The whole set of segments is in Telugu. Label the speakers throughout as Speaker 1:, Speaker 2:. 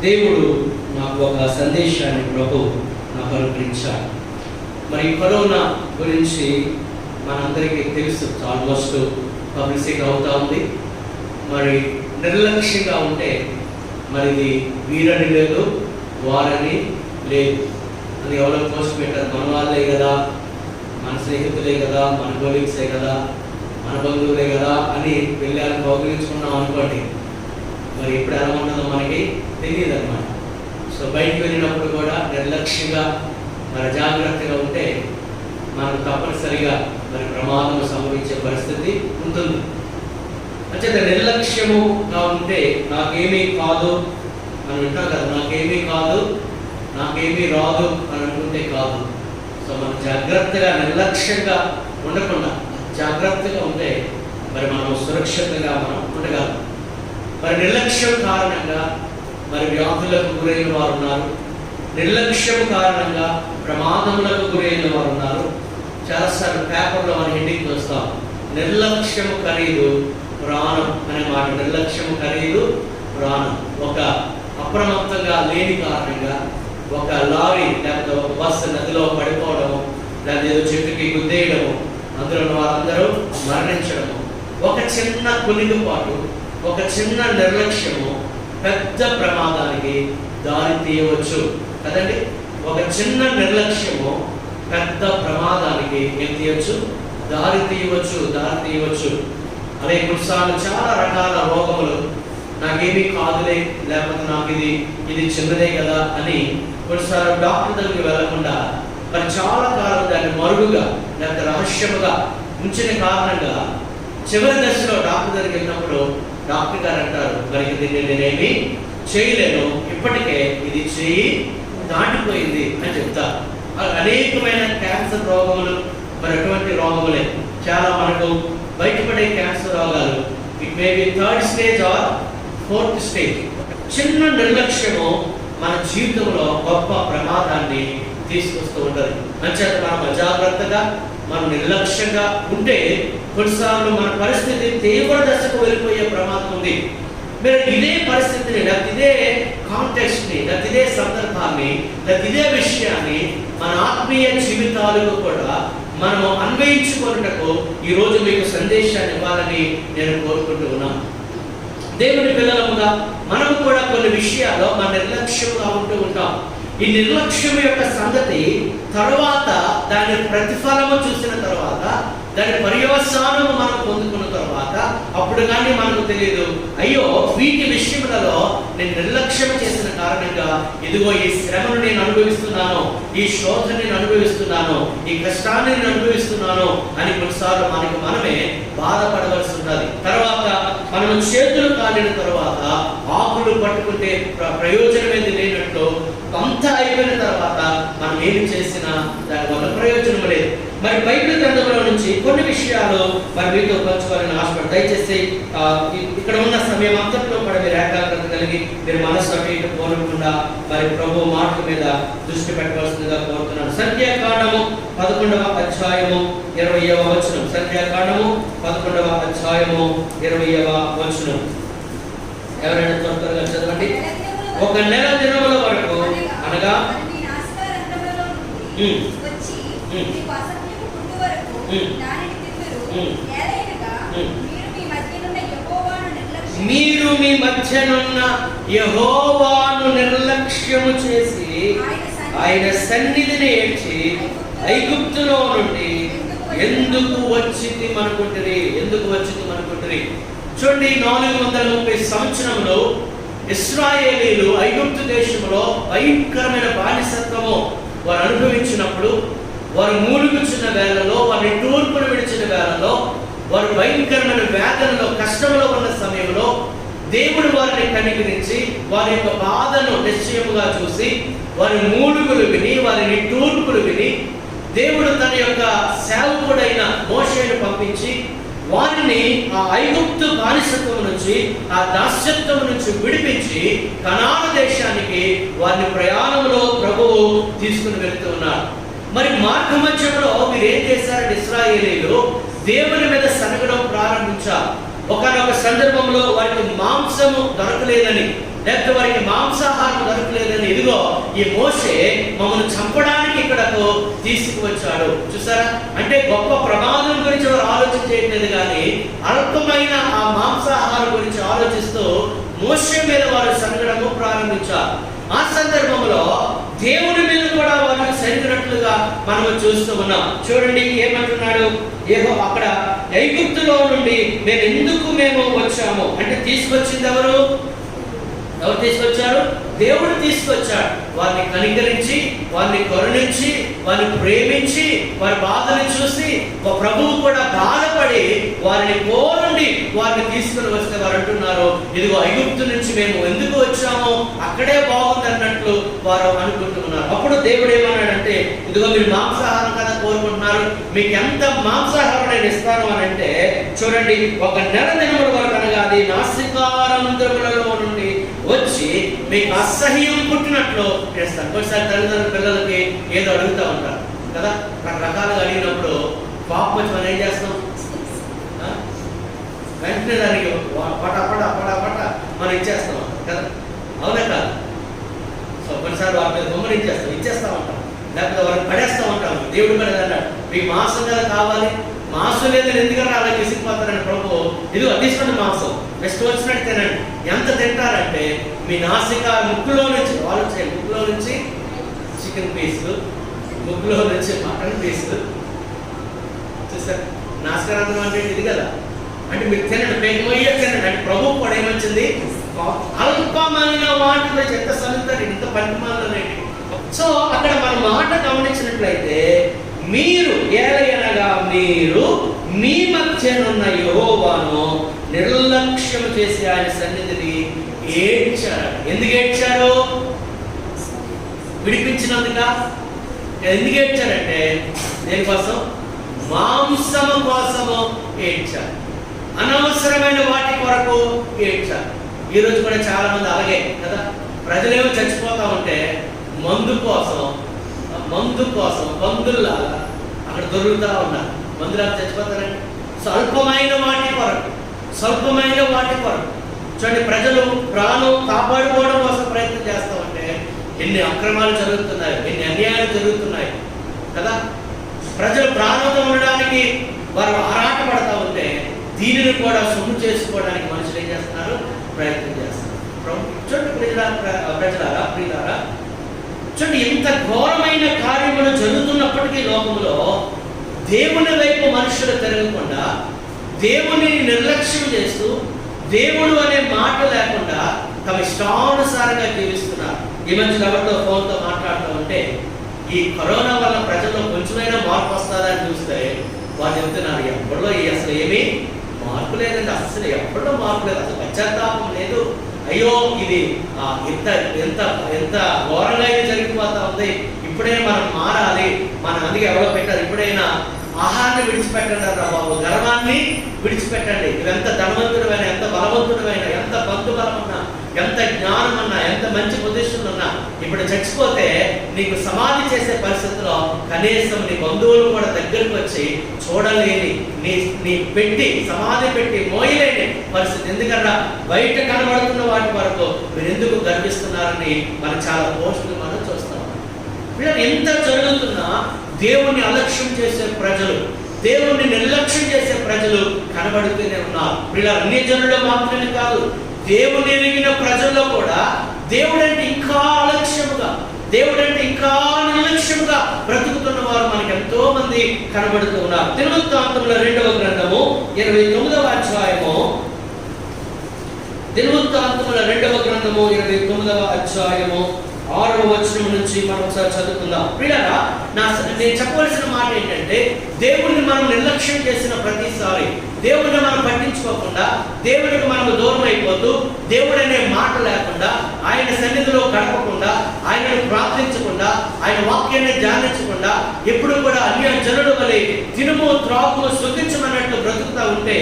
Speaker 1: దేవుడు నాకు ఒక సందేశాన్ని ప్రభు నాకు అనుగ్రహించాడు. మరి కరోనా గురించి మనందరికీ తెలుసు, ఆల్మోస్ట్ పబ్లిసిటీ అవుతూ ఉంది. మరి నిర్లక్ష్యంగా ఉంటే మరి ఇది వీరని లేదు, వారని లేదు. అది ఎవరో పోస్ట్ పెట్టారు, మన వాళ్ళే కదా, మన స్నేహితులే కదా, మన కొలీగ్సే కదా, మన బంధువులే కదా అని వెళ్ళాలని కౌగిలించుకున్నాం అనుకోండి, మరి ఎప్పుడు ఎలా ఉంటుందో మనకి తెలియదు అన్నమాట. సో బయటకు వెళ్ళినప్పుడు కూడా నిర్లక్ష్యంగా మరి జాగ్రత్తగా ఉంటే మనకు తప్పనిసరిగా మరి ప్రమాదం సంభవించే పరిస్థితి ఉంటుంది. అంటే నిర్లక్ష్యముగా ఉంటే నాకేమీ కాదు అని వింటాం కదా, నాకేమీ కాదు, నాకేమీ రాదు అని అనుకుంటే కాదు. సో మనం జాగ్రత్తగా నిర్లక్ష్యంగా ఉండకుండా జాగ్రత్తగా ఉంటే మరి మనం సురక్షితంగా మనం ఉండగలం. మరి నిర్లక్ష్యం కారణంగా మరి వ్యాధులకు గురైన వారు ఉన్నారు, నిర్లక్ష్యం కారణంగా ప్రమాదములకు గురైన వారు ఉన్నారు. చాలాసార్లు పేపర్లో మనం హెడ్డింగ్ చూస్తాం, నిర్లక్ష్యము ఖరీదు ప్రాణం అనే మాట. నిర్లక్ష్యము ఖరీదు ప్రాణం. ఒక అప్రమత్తంగా లేని కారణంగా ఒక లారీ లేకపోతే ఒక బస్సు నదిలో పడిపోవడము, లేదా ఏదో చెట్టుకి గుద్దేయడము, అందులో ఉన్న వారందరూ మరణించడము, ఒక చిన్న కునిగిపాటు, ఒక చిన్న నిర్లక్ష్యము పెద్ద ప్రమాదానికి దారి తీయవచ్చు కదండి. ఒక చిన్న నిర్లక్ష్యము పెద్ద ప్రమాదానికి ఏం తీయవచ్చు, దారి తీయవచ్చు. అలాగే కొన్నిసార్లు చాలా రకాల రోగములు, నాకేమీ కాదులే, లేకపోతే నాకు ఇది చిన్నదే కదా అని కొన్నిసార్లు డాక్టర్ దగ్గరికి వెళ్లకుండా మరి చాలా కాలం దాన్ని మరుగుగా లేకపోతే రహస్యముగా ఉంచిన కారణంగా చివరి దశలో డాక్టర్ దగ్గరికి వెళ్ళినప్పుడు డాక్టర్ గారు అంటారు, మరి దీన్ని నేనేమి చేయలేను, ఇప్పటికే ఇది చేయి దాటిపోయింది అని చెప్తారు. అనేకమైన క్యాన్సర్ రోగములు మరి అటువంటి రోగములే చాలా మనకు బయటపడే క్యాన్సర్ రోగాలు. It may be 3rd stage or 4th stage. చిన్న నిర్లక్ష్యము మన జీవితంలో గొప్ప ప్రమాదాన్ని తీసుకొస్తూ ఉంటుంది. అంచేత మనం అజాగ్రత్తగా మనం నిర్లక్ష్యంగా ఉంటే కొన్నిసార్లు మన పరిస్థితి తీవ్ర దశకు వెళ్ళిపోయే ప్రమాదం ఉంది. మీరు ఇదే పరిస్థితిని, లేకపోతే ఇదే కాంటెక్స్ట్ని, లేకపోతే ఇదే సందర్భాన్ని, లేకపోతే ఇదే విషయాన్ని మన ఆత్మీయ జీవితాలకు కూడా మనము అన్వయించుకున్నటకు ఈరోజు మీకు సందేశాన్ని ఇవ్వాలని నేను కోరుకుంటూ ఉన్నాను. దేవుని పిల్లలముగా మనము కూడా కొన్ని విషయాల్లో మన నిర్లక్ష్యంగా ఉంటూ ఉంటాం. ఈ నిర్లక్ష్యం యొక్క సంగతి తర్వాత దాని ప్రతిఫలము చూసిన తర్వాత, దాని పర్యవసానము మనం పొందుకున్న తర్వాత అప్పుడు కానీ మనకు తెలియదు, అయ్యో వీటి విషయములలో నేను నిర్లక్ష్యం చేసిన కారణంగా ఇదిగో ఈ శ్రమను నేను అనుభవిస్తున్నాను, ఈ శోధన నేను అనుభవిస్తున్నాను, ఈ కష్టాన్ని నేను అనుభవిస్తున్నాను అని కొన్నిసార్లు మనకు మనమే బాధపడవలసి ఉంటుంది. తర్వాత మనం చేతులు కాలిన తర్వాత ఆకులు పట్టుకుంటే ప్రయోజనం ఏది లేనట్లు అంతా అయిపోయిన తర్వాత మనం ఏమి చేసినా దాని వల్ల ప్రయోజనం లేదు. మరి బైబిల్ గ్రంథంలో నుంచి కొన్ని విషయాలు మరి మీతో పంచుకోవాలని ఆశపడి దయచేసి ఇక్కడ ఉన్న సమయం అంతట్లో కూడా మీరు ఏకాగ్రత కలిగి మీరు మనస్సు అటు ఇటు పోనకుండా మరి ప్రభు మాటల మీద దృష్టి పెట్టవలసిందిగా కోరుతున్నాను. సంఖ్యాకాండము 11వ అధ్యాయము 20వ వచనం. సంఖ్యాకాండము 11వ అధ్యాయము 20వ వచనం. ఎవరైనా త్వరగా చదవండి. ఒక నెల దినముల వరకు అనగా మీరు మీ మధ్యనున్న యెహోవాను నిర్లక్ష్యము చేసి ఆయన సన్నిధిని ఏడ్చి ఐగుప్తులో నుండి ఎందుకు వచ్చింది మనకుంటది. చూడండి, 430 సంవత్సరంలో ఇశ్రాయేలీలు ఐగుప్తు దేశంలో భయంకరమైన బానిసత్వము వారు అనుభవించినప్పుడు, వారు మూలుగుచున్న వేళలో, వారిని తూర్పును విడిచిన వేళలో, వారు భయంకరమైన వేదనలో కష్టంలో ఉన్న సమయంలో దేవుడు వారిని కనికరించి వారి యొక్క బాధను నిశ్చయముగా చూసి వారి మూలుగులు విని వారిని తూర్పులు విని దేవుడు తన యొక్క సేవకుడైన మోషేను పంపించి వారిని ఆ ఐగుప్తు బానిసత్వం నుంచి, ఆ దాస్యత్వం నుంచి విడిపించి కనాను దేశానికి వారిని ప్రయాణంలో ప్రభువు తీసుకుని వెళ్తూ ఉన్నారు. మరి మార్గ మధ్యంలో మీరు ఏం చేశారంటే ఇశ్రాయేలీలు దేవుని మీద సనగడం ప్రారంభించారు. ఒకనొక సందర్భంలో వారికి మాంసము దొరకలేదని లేకపోతే వారికి మాంసాహారం దొరకలేదని, ఇదిగో ఈ మోషే మమ్మల్ని చంపడానికి ఇక్కడకు తీసుకువచ్చాడు. చూసారా, అంటే గొప్ప ప్రమాదం గురించి వారు ఆలోచన చేయట్లేదు, కానీ అల్పమైన ఆ మాంసాహారం గురించి ఆలోచిస్తూ మోషే మీద వారు సంగడము ప్రారంభించారు. ఆ సందర్భంలో దేవుని మీద కూడా వారు సరిగినట్లుగా మనము చూస్తూ ఉన్నాం. చూడండి ఏమంటున్నాడు, ఏహో అక్కడ ఐగుప్తులో నుండి మేము వచ్చాము అంటే తీసుకొచ్చింది ఎవరు తీసుకొచ్చారు? దేవుడు తీసుకొచ్చాడు. వారిని కనికరించి, వారిని కరుణించి, వారిని ప్రేమించి, వారి బాధని చూసి ప్రభువు కూడా బాధపడి వారిని పోరండి వారిని తీసుకుని వస్తే వారు అంటున్నారు, ఇదిగో ఐగుప్తు నుంచి మేము ఎందుకు వచ్చామో అక్కడే బాగుంది అన్నట్లు వారు అనుకుంటున్నారు. అప్పుడు దేవుడు ఏమన్నాడంటే, ఇదిగో మీరు మాంసాహారం కదా కోరుకుంటున్నారు, మీకు ఎంత మాంసాహారం నేను ఇస్తాను అని అంటే, చూడండి 1 నెల దినముల వరకు అనగా అది నాసికారంధ్రములలో నుండి వచ్చి మీకు అసహ్యం పుట్టినట్లు చేస్తాను. ఒకసారి తల్లిదండ్రుల పిల్లలకి ఏదో అడుగుతూ ఉంటారు కదా, రకరకాలుగా అడిగినప్పుడు పాపం వచ్చి మనం ఏం చేస్తాం, వెంటనే దానికి పట పట పట పట మనం ఇచ్చేస్తాం కదా, అవునా కాదు? సో కొన్నిసార్లు వారి మీద బొమ్మలు ఇచ్చేస్తా ఉంటాం, లేకపోతే వారిని పడేస్తూ ఉంటాం. దేవుడు కూడా అన్నాడు, మీకు మాంసం కదా కావాలి, మాంసం లేదని ఎందుకన్నా అలా విసిగిపోతారని ప్రభు, ఇదిగో తీసుకోండి మాంసం, నెక్స్ట్ వచ్చినట్టు తినండి. ఎంత తింటారంటే మీ నాసిక ముక్కులో నుంచి ముక్కులో నుంచి చికెన్ పీసులు, ముక్కులో నుంచి మటన్ పీసులు. చూసారు, నాసికారంధ్రం అంటే ఇది కదా, అంటే మీరు తినండి, పేగమయ్య తినండి అంటే ప్రభు కూడా ఏమొచ్చింది, అల్పమైన వాటిలో చెత్త సలుతారు ఇంత పనిమాలనేది. సో అక్కడ మన మాట గమనించినట్లయితే, మీరు ఏలయనగా మీరు మీ మధ్యనున్న యెహోవాను నిర్లక్ష్యం చేసి ఆయన సన్నిధిని ఏడ్చారు. ఎందుకు ఏడ్చారు? విడిపించినందుక. ఎందుకు ఏడ్చారంటే దేనికోసం? మాంసము కోసము ఏడ్చారు, అనవసరమైన వాటి కొరకు ఏడ్చారు. ఈరోజు కూడా చాలా మంది అలాగే కదా, ప్రజలేమో చచ్చిపోతా ఉంటే మందు కోసం మందుల్లాగా అక్కడ దొరుకుతూ ఉన్నారు. మందులాగా చచ్చిపోతారండి. స్వల్పమైన వాటి కొరకు చూడండి, ప్రజలు ప్రాణం కాపాడుకోవడం కోసం ప్రయత్నం చేస్తూ ఉంటే ఎన్ని అక్రమాలు జరుగుతున్నాయి, ఎన్ని అన్యాయాలు జరుగుతున్నాయి కదా. ప్రజలు ప్రాణంతో ఉండడానికి వారు ఆరాటపడతా ఉంటే దీనిని కూడా సొమ్ము చేసుకోవడానికి మనుషులు ఏం చేస్తున్నారు? ప్రయత్నం చేస్తున్నారు. చూడండి ప్రజలారా, ప్రియులారా, చూడండి ఇంత ఘోరమైన కార్యములు జరుగుతున్నప్పటికీ లోకంలో దేవుని వైపు మనుషులు తిరగకుండా, దేవుని నిర్లక్ష్యం చేస్తూ, దేవుడు అనే మాట లేకుండా తమ ఇష్టానుసారంగా జీవిస్తున్నారు. ఈ మధ్య ఎవరితో ఫోన్తో మాట్లాడుతూ ఉంటే ఈ కరోనా వల్ల ప్రజల్లో కొంచెమైనా మార్పు వస్తుందని చూస్తే వాళ్ళు చెప్తున్నారు, ఎప్పటిలో అసలు ఏమీ మార్పు లేదండి, అసలు ఎప్పటిలో మార్పు లేదు, అసలు పశ్చాత్తాపం లేదు, అయ్యో ఇది ఎంత ఎంత ఎంత ఘోరంగా ఇది జరిగిపోతా ఉంది, ఇప్పుడైనా మనం మారాలి, మనం అందుకే ఎవరో పెట్టారు, ఇప్పుడైనా ఆహారాన్ని విడిచిపెట్టండి అన్న బాబు, గర్వాన్ని విడిచిపెట్టండి. నువ్వెంత ధనవంతుడైనా, ఎంత బలవంతుడైనా, ఎంత బంధు బలమన్నా, ఎంత జ్ఞానం అన్నా, ఎంత మంచి పొజిషన్ ఉన్నా, ఇప్పుడు చచ్చిపోతే నీకు సమాధి చేసే పరిస్థితిలో కనీసం నీ బంధువులు కూడా దగ్గరికి వచ్చి చూడలేని, నీ పెట్టి సమాధి పెట్టి మోయలేని పరిస్థితి. ఎందుకన్నా బయట కనబడుతున్న వాటి వరకు మీరు ఎందుకు గర్విస్తున్నారని మనం చాలా పోస్టులు మనం చూస్తాం. వీళ్ళని ఎంత జరుగుతున్నా దేవుణ్ణి అలక్ష్యం చేసే ప్రజలు, దేవుణ్ణి నిర్లక్ష్యం చేసే ప్రజలు కనబడుతూనే ఉన్నారు. వీళ్ళ అన్ని జనులు మాత్రమే కాదు, దేవుని ఎరిగిన ప్రజల్లో కూడా దేవుడంటే ఇంకా అలక్ష్యముగా, దేవుడంటే ఇంకా నిర్లక్ష్యముగా బ్రతుకుతున్న వారు మనకి ఎంతో మంది కనబడుతూ ఉన్నారు. దినవృత్తాంతముల 2వ గ్రంథము 29వ అధ్యాయము, దినవృత్తాంతముల 2వ గ్రంథము 29వ అధ్యాయము 6వ వచనం నుంచి మనం ఒకసారి చదువుకుందాం. ప్రియులారా, నేను చెప్పవలసిన మాట ఏంటంటే, దేవుడిని మనం నిర్లక్ష్యం చేసిన ప్రతిసారి, దేవుడిని మనం పట్టించుకోకుండా, దేవుడికి మనం దూరం అయిపోతూ, దేవుడనే మాట లేకుండా, ఆయన సన్నిధిలో గడపకుండా, ఆయనను ప్రార్థించకుండా, ఆయన వాక్యాన్ని ధ్యానించకుండా, ఎప్పుడు కూడా అన్య జనుల వలె తినుము త్రాగుము సుఖించమన్నట్లు బ్రతుకుతా ఉంటే,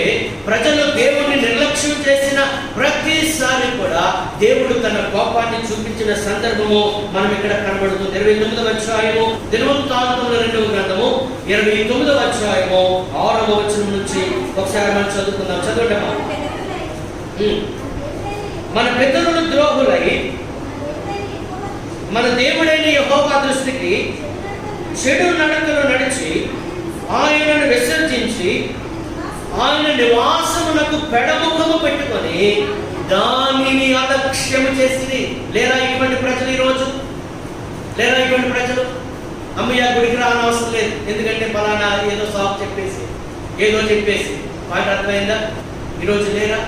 Speaker 1: ప్రజలు దేవుడిని నిర్లక్ష్యం చేసిన ప్రతిసారి కూడా దేవుడు తన కోపాన్ని చూపించిన సందర్భము మనం ఇక్కడ కనబడుతుంది. 29వ అధ్యాయము, దినవృత్తాంతముల 2వ గ్రంథము 29వ అధ్యాయము 6వ వచనం నుంచి ఒకసారి మనం చదువుకుందాం. చదవండి. మన పితరులు ద్రోహులై మన దేవుడైన యెహోవా దృష్టికి చెడు నడకలు నడిచి ఆయనను విసర్జించి ఆయన నివాసమునకు పెడముఖము పెట్టుకొని దానిని అలక్ష్యము చేసింది. లేరా ఇటువంటి ప్రజలు ఈరోజు? లేరా ఇటువంటి ప్రజలు? అమ్మయ్య గుడికి రానవసరం లేదు, ఎందుకంటే ఫలానా ఏదో సాఫ్ చెప్పేసి ఏదో చెప్పేసి. మాట అర్థమైందా? ఈరోజు లేరా?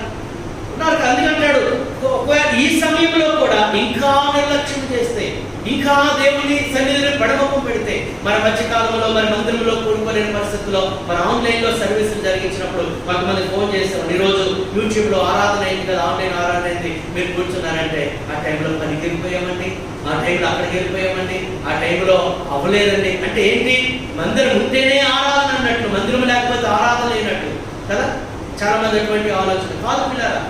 Speaker 1: ఉన్నారు. అందుకంటాడు ఒకవేళ ఈ సమయంలో కూడా ఇంకా నిర్లక్ష్యం చేస్తే, ఇంకా దేవుని సన్నిధిని పడమకం పెడితే, మన మధ్యకాలంలో మన మందిరంలో కూడుకోలేని పరిస్థితుల్లో మన ఆన్లైన్లో సర్వీసులు జరిగించినప్పుడు కొంతమంది ఫోన్ చేస్తాం, ఈరోజు యూట్యూబ్లో ఆరాధన అయింది కదా, ఆన్లైన్ ఆరాధన అయింది, మీరు కూర్చున్నారంటే ఆ టైంలో పనికి వెళ్ళిపోయామండి, ఆ టైంలో అక్కడికి వెళ్ళిపోయామండి, ఆ టైంలో అవ్వలేదండి. అంటే ఏంటి? మందిరం ఉంటేనే ఆరాధన అన్నట్టు, మందిరం లేకపోతే ఆరాధన లేనట్టు కదా. చాలా మంది అటువంటి ఆలోచన కాదు పిల్లరా.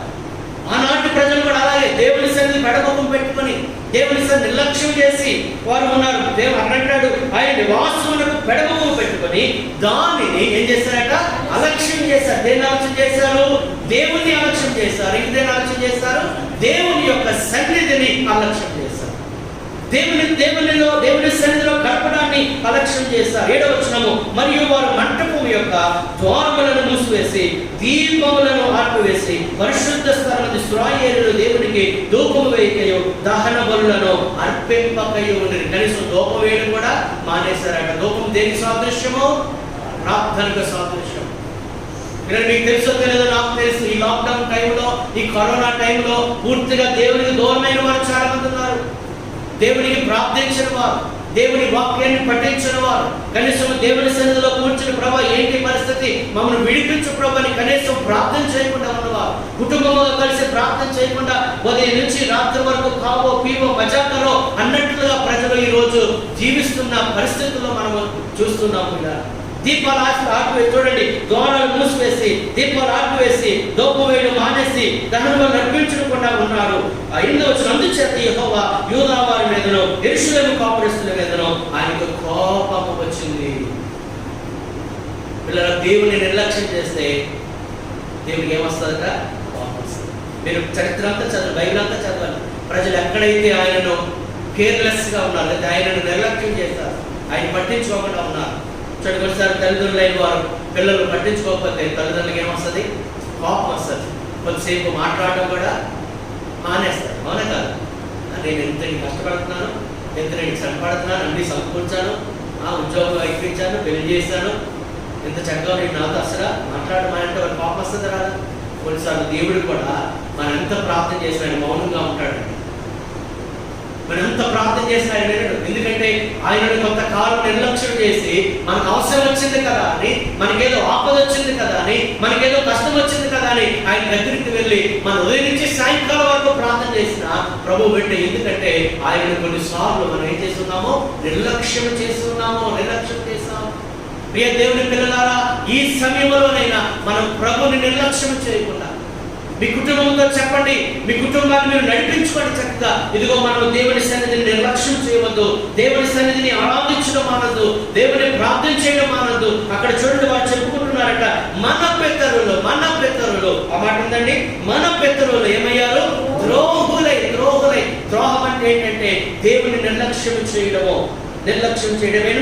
Speaker 1: ఆనాటి ప్రజలు కూడా అలాగే దేవుని సన్నిధి పెడమొఖం పెట్టుకొని దేవుని సన్నిధి నిర్లక్ష్యం చేసి వారు ఉన్నారు. దేవుడు అన్నట్టాడు, ఆయన నివాసమునకు పెడమొఖం పెట్టుకొని దానిని ఏం చేశారట? అలక్ష్యం చేశారు. దేన్ని అలక్ష్యం చేశారు? దేవుని అలక్ష్యం చేశారు. ఇంకేం అలక్ష్యం చేస్తారు? దేవుని యొక్క సన్నిధిని అలక్ష్యం చేశారు. దేవుని సన్నిధిలో గడపడాన్ని అలక్ష్యం చేస్తారు. 7వ వచనము, మరియు వారు మంటపం యొక్క ద్వారములను మూసివేసి దీపములను ఆర్పివేసి పరిశుద్ధ స్థలమందు ఇశ్రాయేలులు దేవునికి ధూపము వేయకయో దహన బలులను అర్పింపకయో ఉండేది. కనీసం ధూపం వేయడం కూడా మానేశారట. ధూపం దేనికి సాదృశ్యము? ప్రార్థనకు సాదృశ్యం. మీకు తెలుసో తెలియదో నాకు తెలుసు, ఈ లాక్డౌన్ టైంలో, ఈ కరోనా టైంలో పూర్తిగా దేవునికి దూరమైన వారు చాలా మంది ఉన్నారు. దేవునికి ప్రార్థించిన వారు, దేవుని వాక్యాన్ని పఠించిన వారు, కనీసం దేవుని సన్నిధిలో కూర్చుని ప్రభా ఏంటి పరిస్థితి, మమ్మల్ని విడిపించు ప్రభు అని కనీసం ప్రార్థన చేయకుండా ఉన్నవారు, కుటుంబంలో కలిసి ప్రార్థన చేయకుండా ఉదయం నుంచి రాత్రి వరకు కావో పీవో మజాకరో అన్నట్లుగా ప్రజలు ఈ రోజు జీవిస్తున్న పరిస్థితుల్లో మనము చూస్తున్నాము. ఇలా దీపాలు ఆపివేసి, చూడండి, ద్వారాలు మూసివేసి దీపాలు ఆపివేసి దూపం వేయడం మానేసి దహనము నడిపించకుండా ఉన్నారు. 8వ వచనం, అందుచేత యెహోవా యూదా వారి మీదను యెరూషలేము కాపురస్తుల మీదను ఆయనకు కోపము వచ్చింది. పిల్లల దేవుని నిర్లక్ష్యం చేస్తే దేవునికి ఏమొస్తుందట? కోపం వస్తుంది. మీరు చరిత్ర అంతా చదవండి, బైబిల్ అంతా చదవండి. ప్రజలు ఎక్కడైతే ఆయనను కేర్లెస్ గా ఉన్నారు, లేదా ఆయనను నిర్లక్ష్యం చేస్తారు, ఆయన పట్టించుకోకుండా ఉన్నారు. చూడండి, కొన్నిసార్లు తల్లిదండ్రులైన వారు పిల్లలు పట్టించుకోకపోతే తల్లిదండ్రులకి ఏమొస్తుంది? కోపం వస్తుంది. కొద్దిసేపు మాట్లాడటం కూడా మానేస్తారు. అవునా కాదు? నేను ఎంత కష్టపడుతున్నాను, ఎంత నేను శ్రమపడుతున్నాను, అన్ని సమకూర్చాను, ఉద్యోగం ఇప్పించాను, పెళ్లి చేశాను, ఎంత చక్కగా నేను నాతో అసలు మాట్లాడమంటే వాళ్ళకి కోపం వస్తుంది రాదా? కొన్నిసార్లు దేవుడు కూడా మనం ఎంత ప్రార్థన చేసిన ఆయన మౌనంగా ఉంటాడు. మనం ఎంత ప్రార్థన చేసిన ఆయన వినడు. ఎందుకంటే ఆయనను కొంతకాలం నిర్లక్ష్యం చేసి మనకు అవసరం వచ్చింది కదా అని, మనకేదో ఆపద వచ్చింది కదా అని, మనకేదో కష్టం వచ్చింది కదా అని ఆయన దగ్గరికి వెళ్ళి మన ఉదయం నుంచి సాయంకాలం వరకు ప్రార్థన చేసిన ప్రభు వెంట. ఎందుకంటే ఆయన కొన్నిసార్లు మనం ఏం చేస్తున్నామో నిర్లక్ష్యం చేస్తున్నాము. ప్రియ దేవుని పిల్లలారా, ఈ సమయంలోనైనా మనం ప్రభుని నిర్లక్ష్యం చేయకుండా మీ కుటుంబంతో చెప్పండి, మీ కుటుంబాన్ని మీరు నడిపించుకోండి చక్కగా. ఇదిగో మనం దేవుని సన్నిధిని నిర్లక్ష్యం చేయవద్దు, దేవుని సన్నిధిని ఆరాధించడం మానద్దు, దేవుని ప్రార్థన చేయడం మానద్దు. అక్కడ చూడండి, వారు చెప్పుకుంటున్నారట, మన పితరులు ఆ మాట ఉందండి, మన పితరులు ఏమయ్యారు? ద్రోహులై. ద్రోహం అంటే ఏంటంటే దేవుని నిర్లక్ష్యం చేయడము. 8వ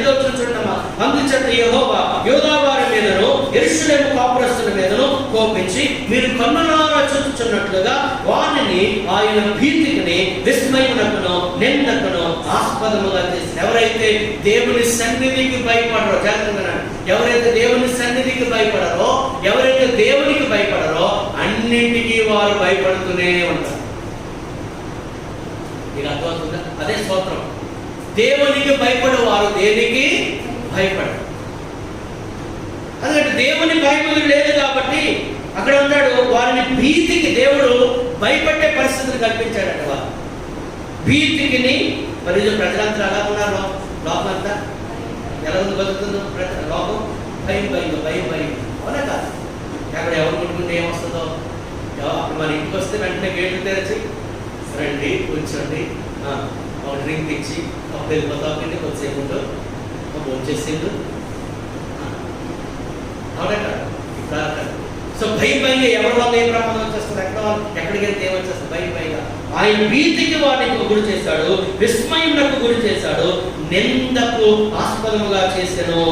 Speaker 1: వచనం చూడమ్మా, అందుచేత యెహోవా యూదా వారి మీదను యెరూషలేము కాపురస్తుల మీదను కోపించి మీరు కన్నులారా చూచుచున్నట్లుగా వారిని ఆయన భీతికిని విస్మయమునకును నిందకును ఆస్పదముగా చేసి. ఎవరైతే దేవుని సన్నిధికి భయపడరో, జాగ్రత్తగా, ఎవరైతే దేవుని సన్నిధికి భయపడరో, ఎవరైతే దేవునికి భయపడరో అన్నింటికీ వారు భయపడుతూనే ఉంటారు. మీకు అర్థమవుతుందా? అదే స్తోత్రం. దేవునికి భయపడేవారు దేనికి భయపడరు. అందుకంటే దేవుని భయం లేదు కాబట్టి అక్కడ ఉంటాడు, వారిని భీతికి దేవుడు భయపడే పరిస్థితులు కల్పించాడట. వారు భీతికిని. మరి ప్రజలంతా అలా ఉన్నారు. లోకం అంతా ఎలా ఉంది, బతుకుతుందో లోకం? భయం. అవునా కాదు? అక్కడ ఎవరు కొట్టుకుంటే ఏమొస్తుందో, అప్పుడు మన ఇంటికి వస్తే వెంటనే గేట్లు తెరచి రండి కూర్చోండి, డ్రింక్ ఇచ్చి అప్పుడు వెళ్ళిపోతామండి, కొద్దిసేపు ఉంటాం, వచ్చేసిండు. అవునా కాదు? ఇప్పుడు సో భయంగా ఎవరి వల్ల ఏ ప్రమాదం వచ్చేస్తుంది, ఎక్కడికి వెళ్తే ఏమొచ్చేస్తుంది, భయంగా ఆయన భీతికి వాటికి గురి చేశాడు, విస్మయమునకు గురి చేశాడు, నిందకు ఆస్పదముగా చేసెను.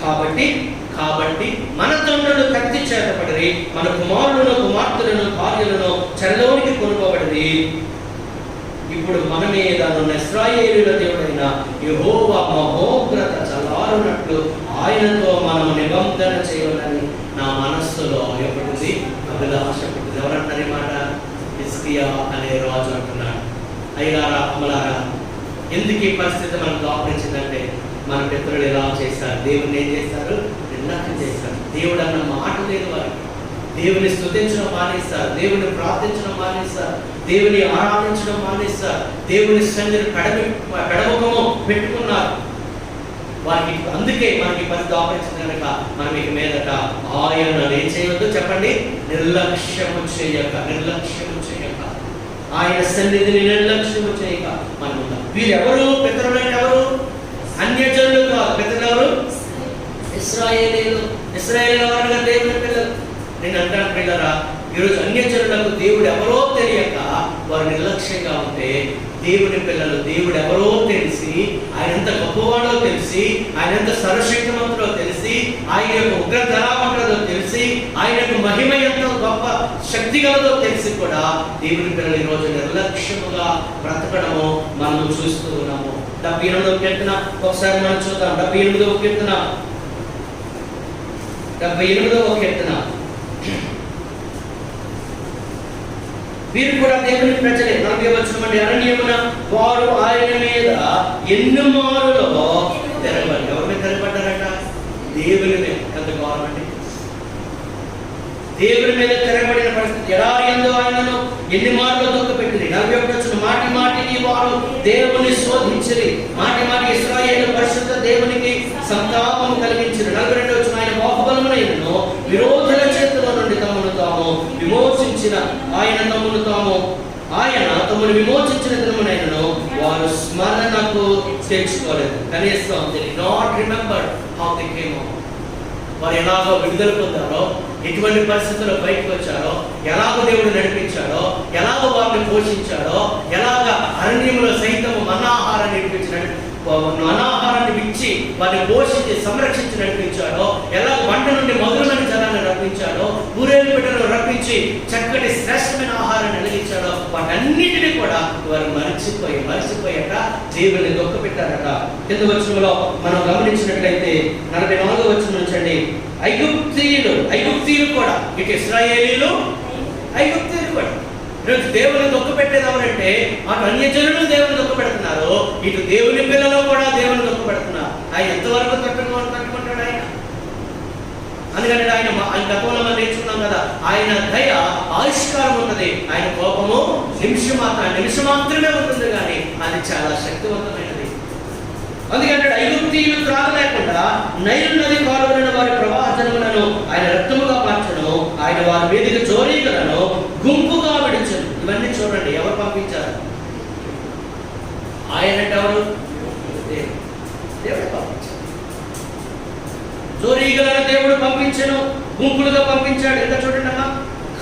Speaker 1: కాబట్టి మన తండ్రులు కత్తి చేతపడి, మన కుమారులను కుమార్తెలను భార్యలను చెరలోనికి కొనుకోబడి, ఇప్పుడు మన మీద ఇశ్రాయేలుల దేవుడైన యెహోవా మహోగ్రత చల్లారునట్లు ఆయనతో మనం నిబంధన చేయాలని నా మనస్సులో ఏర్పడింది, అభిలాష పుట్టింది. ఎవరంటారు ఈ మాట? హిజ్కియా అనే రాజు అంటున్నాడు. అయ్యారా అమ్మలారా, ఎందుకు ఈ పరిస్థితి మనకు దాపరించిందంటే మన పితరులు ఎలా చేశారు, దేవుని ఏం చేశారు, నిర్లక్ష్యం చేశారు. దేవుడు అన్న మాట లేదు వారికి. దేవుని స్తుతించడం మానేస్తారు, దేవుని ప్రార్థించడం మానేస్తారు, దేవుని ఆరాధించడం మానేస్తారు, దేవుని సన్నిధిని కడముఖము పెట్టుకున్నారు వారికి. అందుకే మనకి పరిస్థితి దాపరించింది కనుక మనం ఇక మీదట ఆయన ఏం చేయవద్దు చెప్పండి, నిర్లక్ష్యము చేయక ఆయన సన్నిధిని నిర్లక్ష్యము చేయక మనం ఉందాం. వీరెవరు? పితరులు అంటే ఎవరు? అన్యజనులు కాదు. పితరులు ఎవరు? ఇశ్రాయేలీయులు. ఇశ్రాయేలీయులు దేవుని పిల్లలు. నేను అంటాను పిల్లరా, ఈరోజు అన్యజనులకు దేవుడు ఎవరో తెలియక వారు నిర్లక్ష్యంగా ఉంటే, దేవుని పిల్లలు దేవుడు ఎవరో తెలిసి, ఆయన ఎంత గొప్పవాడో తెలిసి, ఆయన ఎంత సర్వశక్తిమంతుడో తెలిసి, ఆయన యొక్క ఉగ్రధరామంటదో తెలిసి, ఆయన యొక్క మహిమ ఎంత గొప్ప శక్తి గలదో తెలిసి కూడా దేవుని పిల్లలు ఈరోజు నిర్లక్ష్యముగా బ్రతకడము మనం చూస్తూ ఉన్నాము. 78వ కీర్తన ఒకసారి మనం చూద్దాం. 78వ కీర్తన వీరు కూడా దేవుని ప్రజలే. 40వ వచనం, అరణ్యమున వారు ఆయన మీద ఎన్ని మారులో తిరగబడి. ఎవరి మీద తిరగబడ్డారట? దేవుని మీద. ఎంత గౌరవం! దేవుని మీద తిరగబడిన పరిస్థితి. ఎడారి యందు ఆయనను ఎన్ని మాటలు దుఃఖపెట్టింది. 41వ వచనం, మాటి మాటిని వారు దేవుని శోధించిరి, మాటి మాటి ఇశ్రాయేలు పరిశుద్ధ దేవునికి సంతాపం కలిగించిరి. 42వ వచనం, ఆయన బాహుబలమునైనను విరోధుల చేతిలో నుండి తమను తాము విమోచించిన ఆయన తమను విమోచించిన దినమునైనను వారు స్మరణకు తెచ్చుకోలేదు. కనీసం they did not remember how they came out. వారు ఎలాగో విడుదల పొందారో, ఎటువంటి పరిస్థితుల్లో బయటకు వచ్చారో, ఎలాగో దేవుడు నడిపించాడో, ఎలాగో వారిని పోషించాడో, ఎలాగ అరణ్యంలో సైతము మనాహారాన్ని ఇచ్చి వారిని పోషించి సంరక్షించి నడిపించాడో, ఎలా వంట నుండి మధురమైన జలాన్ని రప్పించాడో, ఊరేలు బిడ్డలను రప్పించి చక్కటి శ్రేష్టమైన ఆహారాన్ని కలిగించాడో, వాటన్నిటినీ కూడా వారు మరిచిపోయాక దేవుని దుఃఖపెట్టారట. 8వ వచనంలో మనం గమనించినట్లయితే 44వ వచనం నుంచండి, ఐగుప్తీయులు కూడా, ఇటు ఇశ్రాయేలీలు ఐగుప్తీయులు కూడా. ఈరోజు దేవుని దుఃఖపెట్టేది ఎవరంటే, అటు అన్యజనులు దేవుని దుఃఖపెడుతున్నారు, ఇటు దేవుని పిల్లలు కూడా దేవుని దుఃఖపెడుతున్నారు. ఆయన ఎంతవరకు తట్టుకుంటాడు ఆయన? అందుకంటే ఆయన గతంలో మనం నేర్చుకున్నాం కదా, ఆయన దయ ఆవిష్కారం ఉన్నది, ఆయన కోపము నిమిషం మాత్రమే ఉంటుంది, కానీ అది చాలా శక్తివంతమైనది. అందుకంటే ఐగుప్తీయులు త్రాగలేకుండా నైలు నది కాలువలను వారి ప్రవాహ జలములను ఆయన రక్తముగా మార్చను, ఆయన వారి మీదకి జోరీగలను గుంపుగా విడిచను. ఇవన్నీ చూడండి, ఎవరు పంపించారు? ఆయన ఎవరు? దేవుడు పంపించాడు. జోరీగలను దేవుడు పంపించను, గుంపులుగా పంపించాడు. ఎంత చూడండి అమ్మా,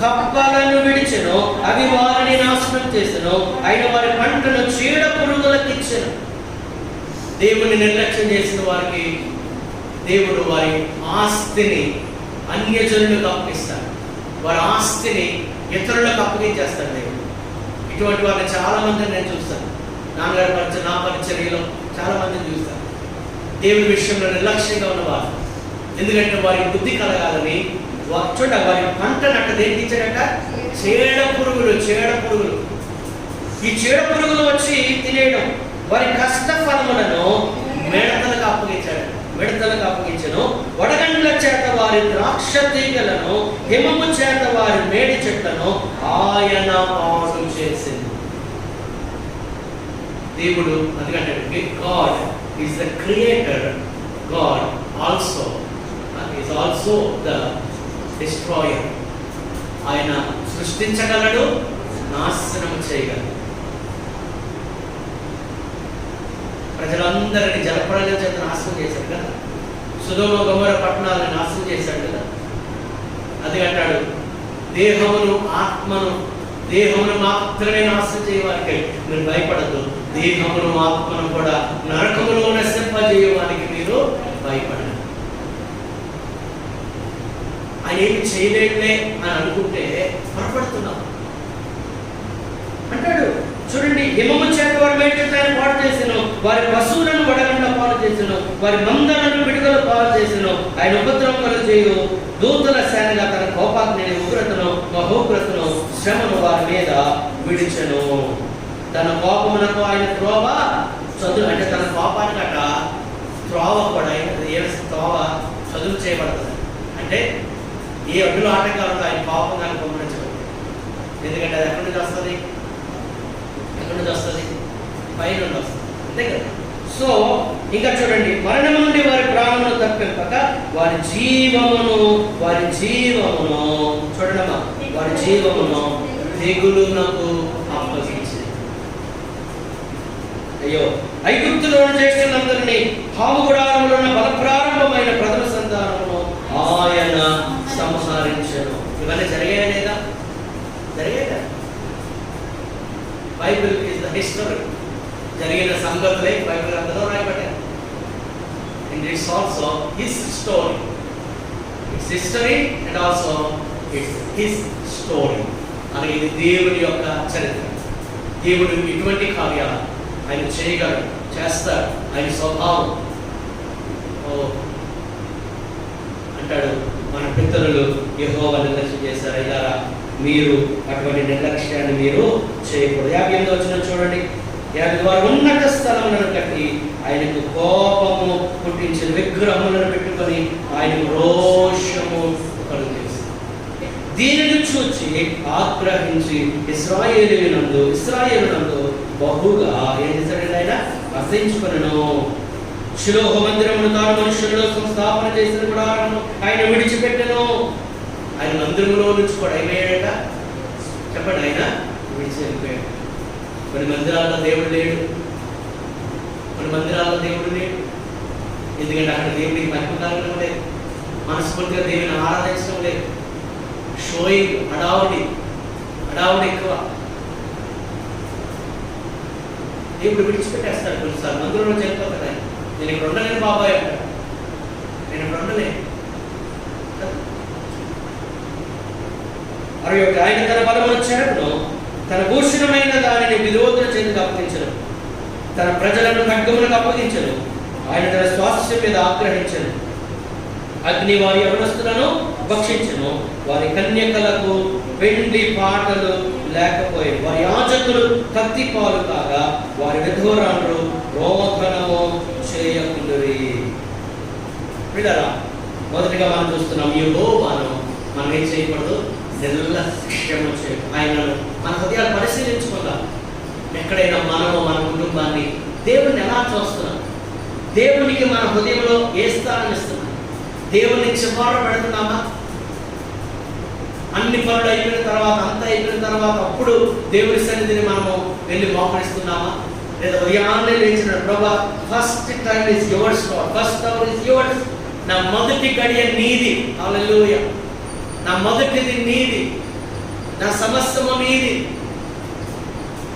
Speaker 1: కప్పలను విడిచెను, అవి వారిని నాశనం చేసెను, ఆయన వారి పంటను చీడ పురుగులకు ఇచ్చెను. దేవుని నిర్లక్ష్యం చేసిన వారికి దేవుడు వారి ఆస్తిని అన్యజనులకు అప్పగిస్తాడు, వారి ఆస్తిని ఇతరులకు అప్పగించేస్తాడు దేవుడు. ఇటువంటి వారిని చాలా మందిని నేను చూస్తాను. నాన్నగారి నా పరిచర్యలో చాలా మందిని చూస్తాను, దేవుని విషయంలో నిర్లక్ష్యంగా ఉన్నవారు. ఎందుకంటే వారికి బుద్ధి కలగాలని వారి పంట నట్ట దేనికిచ్చాడట? చీడ పురుగులు. ఈ చీడ పురుగులు వచ్చి తినేయడం, వారి కష్ట ఫలములను మిడతలకు అప్పగించను, వడగండ్ల చేత వారి ద్రాక్ష తీగలను, హిమము చేత వారి మేడి చెట్లను ఆయన పాడు చేసింది. దేవుడు అందుకంటే God is the creator, God also is also the destroyer. ఆయన సృష్టించగలడు, నాశనం చేయగలడు. ప్రజలందరినీ జలప్రళయం చేత నాశనం చేశాడు కదా, సొదొమ గొమొర్రా పట్టణాలను నాశనం చేశాడు కదా. అది అంటాడు, దేహమును ఆత్మను, దేహమును మాత్రమే నాశనం చేయవారికి మీరు భయపడద్దు, దేహమును ఆత్మను కూడా నరకములో నశింపజేయవానికి మీరు భయపడదు. ఆయన ఏమి చేయలేదులే అని అనుకుంటే పొరపడుతున్నాం. అంటాడు చూడండి, హిమము చేత వారి మేటను పాడు చేసాను, వారి పశువులను వడగండ్ల పాలు చేసాను, వారి మందలను విడుదల పాలు చేసాను. ఆయన ఉపద్రవం కలుగజేయు దూతల సేనగా తన కోపాగ్ని, ఉగ్రతను, మహోగ్రతను, శ్రమను వారి మీద విడిచెను. తన కోపమునకు ఆయన త్రోవ చదువు, అంటే తన కోపానికి అట త్రోవ కూడా త్రోవ చదువు చేయబడుతుంది. అంటే ఏ అడ్డులో ఆటంకాలు ఆయన కోపం దాన్ని పంపించబడుతుంది. ఎందుకంటే అది ఎక్కడి నుంచి వస్తుంది, ఎక్కడి నుంచి వస్తుంది, పై నుండి వస్తుంది, అంతే కదా. సో ఇంకా చూడండి, మరణం నుండి వారి ప్రాణమును తప్పింపక వారి జీవమును చూడమ్మా, వారి జీవమును తెగులునకు అప్పగించి, అయ్యో ఐగుప్తులో చేస్తున్నందరినీ హాము గుడారములో ఉన్న బల ప్రారంభమైన ప్రథమ సంతానమును ఆయన సంహరించను. ఇవన్నీ జరిగాయా లేదా? జరిగాయి. Bible is the history. జరిగిన సంగతులే బైబిల్ అందులో రాయబడ్డాయి. And it's also his story. It's history and also it's his story. అని ఇది దేవుని యొక్క చరిత్ర. దేవుడు ఇటువంటి కార్యాలు ఆయన చేయగలడు, చేస్తాడు. ఆయన స్వభావం. అంటాడు, మన పితరులు యెహోవాను నిర్లక్ష్యం చేశారు, ఇలా మీరు అటువంటి నిర్లక్ష్యాన్ని మీరు చేయకూడదు. 58వ వచనం చూడండి, వారు ఉన్నత స్థలములను కట్టి ఆయనకు కోపము పుట్టించిన విగ్రహములను పెట్టుకొని ఆయనకు రోషము కలుగజేశారు. దీనిని చూచి ఆగ్రహించి ఇశ్రాయేలునందు బహుగా ఏం చేశాడు ఆయన? అసహించుకొనెను. షిలోహ మందిరమును తాను మనుషుల్లో స్థాపన చేసిన గుడారమును ఆయన విడిచిపెట్టెను. ఆయన మందిరంలో నుంచి కూడా ఏమయ్యాడట చెప్పండి, ఆయన విడిచి వెళ్ళిపోయాడు. కొన్ని మందిరాల్లో దేవుడు లేడు, కొన్ని మందిరాల్లో దేవుడు లేడు. ఎందుకంటే అక్కడ దేవుడికి మహిమకారణం లేదు, మనస్ఫూర్తిగా దేవుని ఆరాధించడం లేదు. షోయింగ్, హడావుడి ఎక్కువ. దేవుడు విడిచిపెట్టేస్తాడు కొన్నిసార్లు. మందిరంలో చనిపోతాడు ఆయన. నేను ఇక్కడ ఉండలేను బాబాయ్ అంటాడు, నేను ఇక్కడ ఉండలేను. ఆయన తన బలమును చేరను, తన భూషణమైన దానిని విరోధుల చేతికి అప్పగించను, తన ప్రజలను ఖడ్గములకు అప్పగించను. ఆయన తన స్వాస్థ్యం మీద ఆగ్రహించను. అగ్ని వారి యవనస్తులను భక్షించను. వారి కన్యకలకు వెండి పాటలు లేకపోయాయి. వారి యాజకులు కత్తిపాలు కాగా వారి విధవరాండ్రు రోధనము చేయకుండురి. విడరా, మొదటిగా మనం చూస్తున్నాం, యెహోవాను మనం ఏం చేయకూడదు? నిర్లక్ష్యము చేయకూడదు. ఆయనను మన హృదయాలు పరిశీలించుకుందాం. ఎక్కడైనా మనము మన కుటుంబాన్ని దేవుని ఎలా చూస్తున్నాం? దేవునికి మన హృదయంలో ఏ స్థానం ఇస్తున్నాం? దేవుని చివర పెడుతున్నామా? అన్ని పనులు అయిపోయిన తర్వాత, అంతా అయిపోయిన తర్వాత అప్పుడు దేవుని సన్నిధిని మనము వెళ్ళి మోకరిస్తున్నామా? లేదా ఉదయాన్నే లేచిన ప్రభా, first time is yours, first hour is yours, నా మొదటి గడియ నీది, హల్లెలూయా, నా మొదటిది నీది, నా సమస్తము నీది.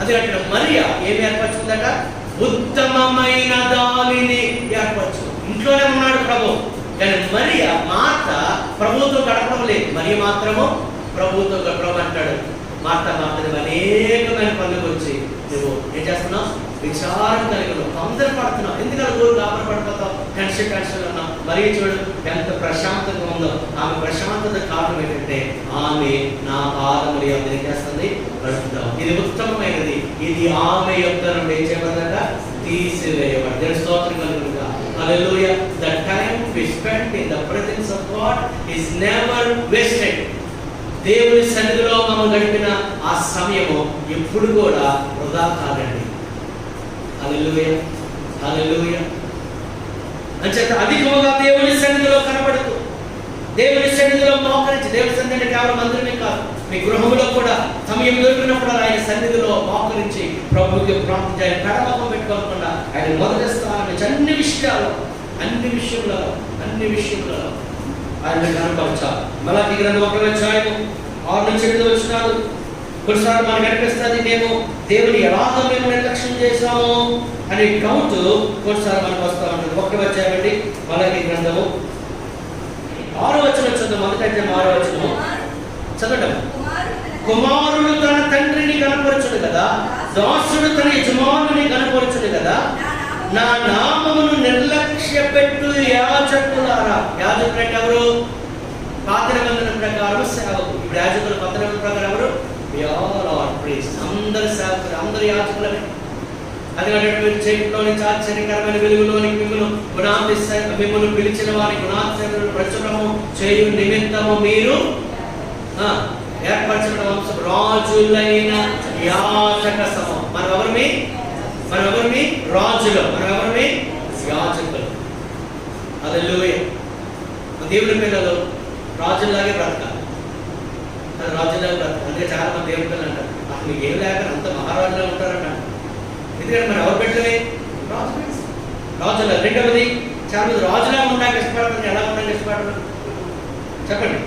Speaker 1: అది అక్కడ మరియా ఏమి ఏర్పరచుకుందట? ఉత్తమమైన దానిని ఏర్పరచు. ఇంట్లోనే ఉన్నాడు ప్రభు, కానీ మరియా మాట ప్రభువుతో గడపడం లేదు. మరియ మాత్రము ప్రభువుతో గడపడం అంటాడు. మాటని అనేకమైన పనులకు వచ్చి నువ్వు ఏం చేస్తున్నావు? విచారం కలిగి ఉన్నావు, తొందరపడుతున్నావు. ఎందుకంటే ఊరు గాబర పడిపోతావు, టెన్షన్ ఉన్నావు. మరి చూడు ఎంత ప్రశాంతంగా ఉందో. ఆమె ప్రశాంతత కారణం ఏంటంటే ఆమె నా పాదములు ఏం చేస్తుంది? గడుపుతాం. ఇది ఉత్తమమైనది. ఇది ఆమె యొక్క నుండి ఏం చేయబడ్డ? తీసివేయబడి. దేవుని స్తోత్రం కలుగునుగా. హల్లెలూయా. The time we spent in the presence of God is never wasted. దేవుని సన్నిధిలో మనం గడిపిన ఆ సమయము ఎప్పుడు కూడా వృధా కాదండి. హల్లెలూయా, హల్లెలూయా. అంచేత అధికముగా దేవుని సన్నిధిలో కనబడుతూ, దేవుని సన్నిధిలో మోకరించి, దేవుని సన్నిధిని కేవలం మందిరమే కాదు, మీ గృహంలో కూడా సమయం దొరికినప్పుడు ఆయన సన్నిధిలో మోకరించి ప్రభువుకి ప్రార్థన కడమకం పెట్టుకోకుండా ఆయన మొదటి స్థానం అన్ని విషయంలో ఆయన కనపరచాలి. మలాకి గ్రంథం 1వ అధ్యాయము 6 నుంచి 8 వచనాలు. కొన్నిసార్లు మనకు అనిపిస్తుంది మేము దేవుని ఎలాగ మేము నిర్లక్ష్యం చేశాము అనే కౌంట్ కొన్నిసార్లు మనకు వస్తూ ఉంటుంది. 1వ అధ్యాయం అండి, మలాకి గ్రంథము 6వ వచనం చదువు. 1వ అధ్యాయం 6వ వచనం చదవడం. కుమారుడు తన తండ్రిని కనపరచుడు కదా, దాసుడు తన యజమానుని కనపరచుడు కదా. నా నామమును నిర్లక్ష్య పెట్టు యాజకులారా. యాజకులు అంటే ఎవరు? పాత నిబంధన ప్రకారం సేవకులు. ఇప్పుడు యాజకులు కొత్త నిబంధన ప్రకారం ఎవరు? అందరు సేవకులు, అందరు యాజకులనే. అదిగటువంటి చీకటిలోని ఆశ్చర్యకరమైన వెలుగులోని మిమ్మల్ని పిలిచిన వారి గుణాత్మను ప్రచురము చేయు నిమిత్తము మీరు ఏర్పరచిన వంశం రాజులైన యాజక సమూహం. మనం ఎవరిమి రాజులు, మనం ఎవరిమి యాజకులు. హల్లెలూయా. దేవుని పిల్లలు రాజుల్లాగే బ్రతకాలి, రాజులాగే బ్రతకాలి. అందుకే చాలా మంది దేవుని పిల్లలు అంటారు అసలు మీకు ఏం లేక అంత మహారాజులా ఉంటారంట. ఎందుకంటే మనం ఎవరు పెట్టలే రాజుల. రెండవది, చాలా మంది రాజులా ఉండడానికి ఇష్టపడతారు. ఎలా ఉండడానికి ఇష్టపడతారు చెప్పండి.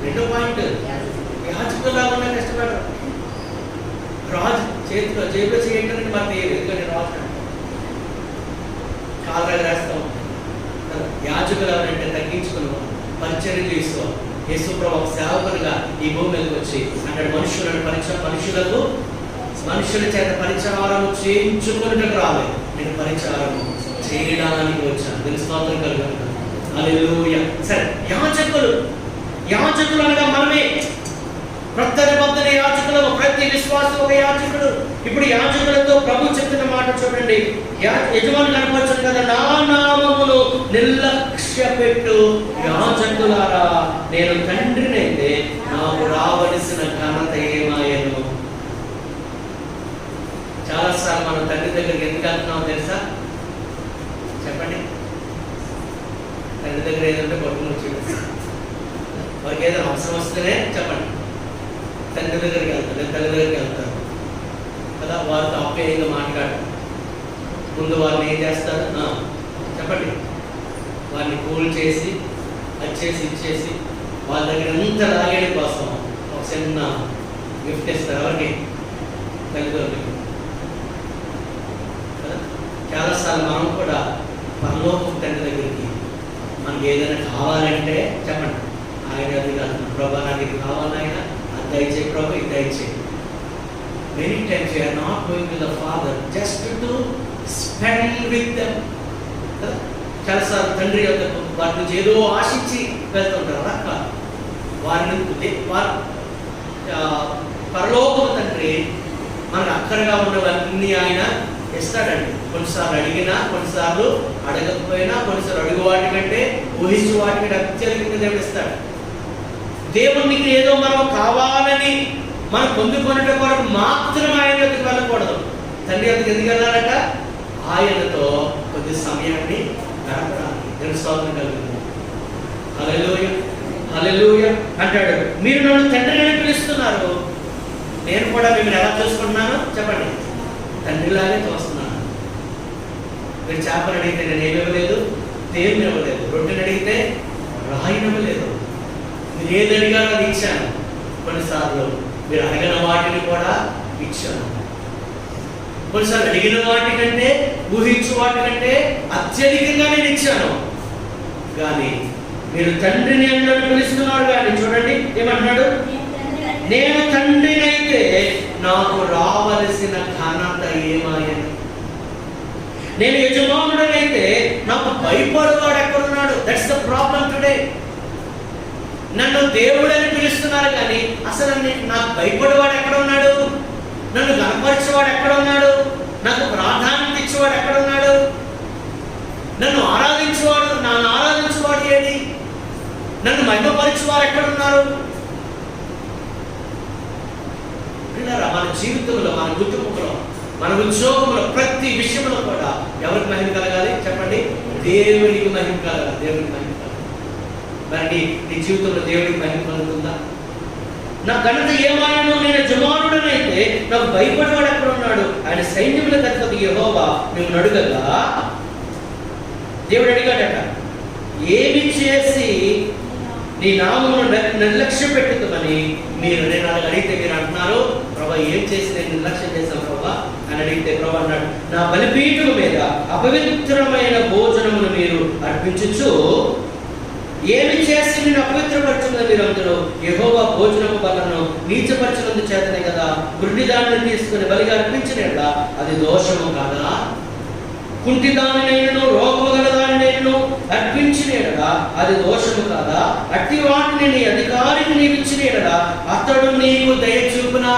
Speaker 1: రెండో పాయింట్, యాజకులా ఉండడానికి ఇష్టపడరు. రాజు చేతిలో జేబులో చేయడానికి మాకు తెలియదు. ఎందుకంటే రాజు కాళ్ళగా రాస్తాం. యాజకులు ఎవరంటే తగ్గించుకుని పరిచర్య చేస్తూ యేసుప్రభు ఒక సేవకునిగా ఈ భూమి మీదకి వచ్చి అక్కడ మనుషుల చేత పరిచారం చేయించుకున్నట్టు రాలేదు. నేను పరిచారం చేయడానికి వచ్చాను. దీని స్తోత్రం కలుగుతాను. హల్లెలూయా. సరే, యాజకులు అనగా మనమే. క్రొత్త నిబంధన యాజకులు, ప్రతి విశ్వాసం ఒక యాజకుడు. ఇప్పుడు యాజకులతో ప్రభు చెప్తున్న మాట చూడండి. యజమాని కనపరచదు కదా, నా నామమును నిర్లక్ష్య పెట్టు యాజకులారా, నేను తండ్రినైతే నాకు రావలసిన ఘనత ఏమాయను. చాలాసార్లు మనం తండ్రి దగ్గరికి ఎందుకు వెళ్తున్నామో తెలుసా? చెప్పండి. తండ్రి దగ్గర ఏదంటే కొట్టుకుని వచ్చి వారికి ఏదైనా అవసరం వస్తేనే చెప్పండి తండ్రి దగ్గరికి వెళ్తారు, తల్లి దగ్గరికి వెళ్తారు కదా. వారితో ఆప్యాయంగా మాట్లాడతారు. ముందు వారిని ఏం చేస్తారు చెప్పండి. వారిని కూల్ చేసి వచ్చేసి ఇచ్చేసి వాళ్ళ దగ్గర ఎంత లాగేయడం కోసం ఒక చిన్న గిఫ్ట్ ఇస్తారు. ఎవరికి? తల్లిదండ్రులకి. చాలాసార్లు మనం కూడా పరలోకపు తండ్రి దగ్గరికి మనకి ఏదైనా కావాలంటే చెప్పండి, ఆయన అది కాదు, ప్రభా నాకు ఇది కావాలైనా అది దయచే ప్రభా, ఇది దయచే. Many times you are not going to the father just to spend with them. చాలాసార్లు తండ్రి వారి నుంచి ఏదో ఆశించి వెళ్తుంటారు. అలా కాదు. వారి పరలోకపు తండ్రి మనకు అక్కడగా ఉన్నవన్నీ ఆయన ఇస్తాడండి. కొన్నిసార్లు అడిగినా, కొన్నిసార్లు అడగకపోయినా, కొన్నిసార్లు అడుగు వాటి కంటే ఊహించు వాటి కంటే అత్యధికంగా దేవుడు ఇస్తాడు. దేవునికి ఏదో మనం కావాలని మనం పొందుకునే కొరకు మాత్రం ఆయన దగ్గరికి వెళ్ళకూడదు. తండ్రి దగ్గరికి ఎందుకు వెళ్ళాలట? ఆయనతో కొద్ది సమయాన్ని గడపడానికి. దేవుని స్తోత్రం కలుగుతుంది. హల్లెలూయా, హల్లెలూయా అంటాడు. మీరు నన్ను తండ్రిని పిలుస్తున్నారు, నేను కూడా మిమ్మల్ని ఎలా చూసుకుంటున్నాను చెప్పండి, తండ్రిలాగే చూస్తున్నాను. మీరు చేపలు అడిగితే నేను ఏమివ్వలేదు, దేవుని ఇవ్వలేదు. రొట్టెని అడిగితే రాయినివ్వలేదు. మీరు ఏది అడిగారో అది ఇచ్చాను. కొన్నిసార్లు మీరు అడిగిన వాటిని కూడా ఇచ్చాను. కొన్నిసార్లు అడిగిన వాటి కంటే, ఊహించు వాటి కంటే అత్యధికంగా నేను ఇచ్చాను. కానీ మీరు తండ్రిని అన్నాడు పిలుస్తున్నాడు. కానీ చూడండి ఏమంటున్నాడు, నేను తండ్రినైతే నాకు రావలసిన ఘనత ఏమాయను. నేను యజమానుడనైతే నాకు భయపడేవాడు ఎక్కడున్నాడు? That's the problem today. నన్ను దేవుడని పిలుస్తున్నారు కానీ అసలు నాకు భయపడేవాడు ఎక్కడ ఉన్నాడు? నన్ను గణపరిచేవాడు ఎక్కడ ఉన్నాడు? నాకు ప్రాధాన్యత ఇచ్చేవాడు ఎక్కడ ఉన్నాడు? నన్ను ఆరాధించేవాడు ఏది? నన్ను మహిమపరిచేవారు ఎక్కడున్నారు? మన జీవితంలో, మన కుటుంబంలో, మన ఉద్యోగంలో, ప్రతి విషయంలో కూడా ఎవరికి మహిమ కలగాలి చెప్పండి? దేవునికి మహిమ కలగాలి. దేవునికి మహిమ కలగాలి. మరి నీ జీవితంలో దేవునికి మహిమ కలుగుతుందా? నా ఘనత ఏమాయను, నేను యజమానుడనైతే నాకు భయపడేవాడు ఎక్కడ ఉన్నాడు? ఆయన సైన్యముల అధిపతి యెహోవా నువ్వు అడుగగా దేవుడు అడిగాడట, ఏమి చేసి నీ నామమును నిర్లక్ష్య పెట్టుతామని నేను అడిగితే మీరు అంటున్నారు, ప్రభా ఏం చేసి నేను నిర్లక్ష్యం చేశాను ప్రభా అని అడిగితే ప్రభా అన్నాడు, నా బలిపీఠం మీద అపవిత్రమైన భోజనమును మీరు అర్పించచ్చు, ఏమి చేసి నేను అపవిత్రపరచుకున్న మీరు అందరూ యెహోవా భోజనము బలను నీచపరచినందు చేతనే కదా గుడ్డి దానిని తీసుకుని బలిగా అర్పించిన అది దోషము కాదా? కుంటి దానినైనను రోగము గల దానినైనను అర్పించినేడగా అది దోషము కాదా? అట్టి వాటిని నీ అధికారికి నీవు ఇచ్చినేడగా అతడు నీకు దయ చూపునా?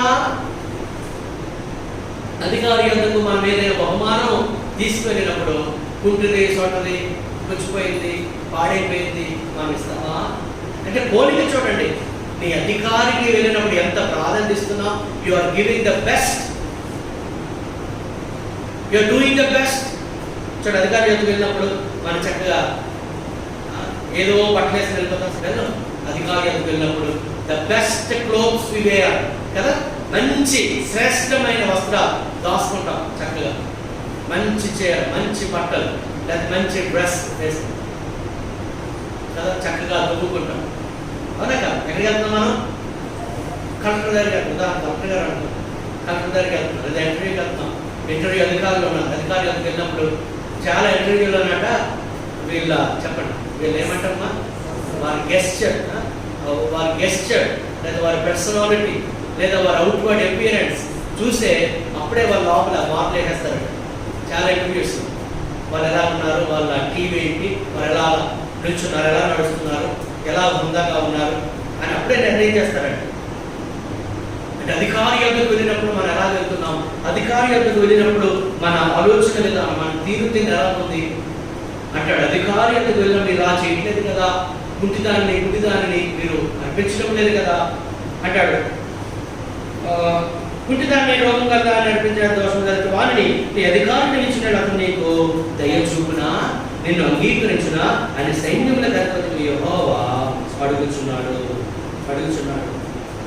Speaker 1: అధికారి అందుకు మనం ఏదైనా బహుమానం తీసుకువెళ్ళినప్పుడు కుంటిది సొంటది పుచ్చిపోయింది పాడైపోయింది మనం ఇస్తామా? అంటే పోలిక చూడండి, నీ అధికారికి వెళ్ళినప్పుడు ఎంత ప్రాధాన్యస్తున్నావు. You are giving the best, you are doing the best. చూడండి, అధికారి ఎందుకు వెళ్ళినప్పుడు మనం చక్కగా ఏదో పట్టలేసి వెళ్ళిపోతాం కదా. అధికారి ఎందుకు వెళ్ళినప్పుడు the best clothes we wear కదా, మంచి శ్రేష్టమైన వస్త్రాలు దాచుకుంటాం చక్కగా, మంచి చీర మంచి బట్టలు లేదా మంచి డ్రెస్ వేస్తాం కదా, చక్కగా దువ్వుకుంటాం. అవునా కదా? ఎక్కడికి వెళ్తున్నాం మనం? కలెక్టర్ దగ్గరికి వెళ్తాం. ఉదాహరణ కలెక్టర్ గారు అంటాం, కలెక్టర్ దగ్గరికి వెళ్తున్నాం లేదా ఇంటర్వ్యూకి వెళ్తున్నాం. ఇంటర్వ్యూ అధికారులు ఉన్నారు, అధికారులు ఎందుకు వెళ్ళినప్పుడు చాలా ఇంటర్వ్యూలోనట వీళ్ళ చెప్పండి వీళ్ళు ఏమంటారమ్మా, వారి గెస్చర్ లేదా వారి పర్సనాలిటీ లేదా వారి అవుట్వర్డ్ అపియరెన్స్ చూసే అప్పుడే వాళ్ళ లోపల మార్పులు వేసేస్తారు. చాలా ఇంటర్వ్యూస్ వాళ్ళు ఎలా ఉన్నారు, వాళ్ళ టీవీ ఏంటి, వారు ఎలా నిల్చున్నారు, ఎలా నడుస్తున్నారు, ఎలా హుందాగా ఉన్నారు అని అప్పుడే నిర్ణయం చేస్తారండి. అంటే అధికారి యొద్దకు వెళ్ళినప్పుడు మనం ఎలా వెళ్తున్నాం, అధికారి యొద్దకు వెళ్ళినప్పుడు మన ఆలోచన విధానం, మన తీరుతెన్ను ఎలా ఉంది అంటాడు. అధికారి యొద్దకు వెళ్ళిన మీరు ఇలా చేయట్లేదు కదా, గుడ్డిదానిని మీరు అర్పించడం లేదు కదా అంటాడు. గుడ్డిదాన్ని రోగం కదా అని అర్పించిన దోషం కదా వారిని నీ అధికారిని ఇచ్చినాడు, అతను నీకు దయ చూపునా, నిన్ను అంగీకరించునా అని సైన్యముల అధిపతి యెహోవా అడుగుచున్నాడు.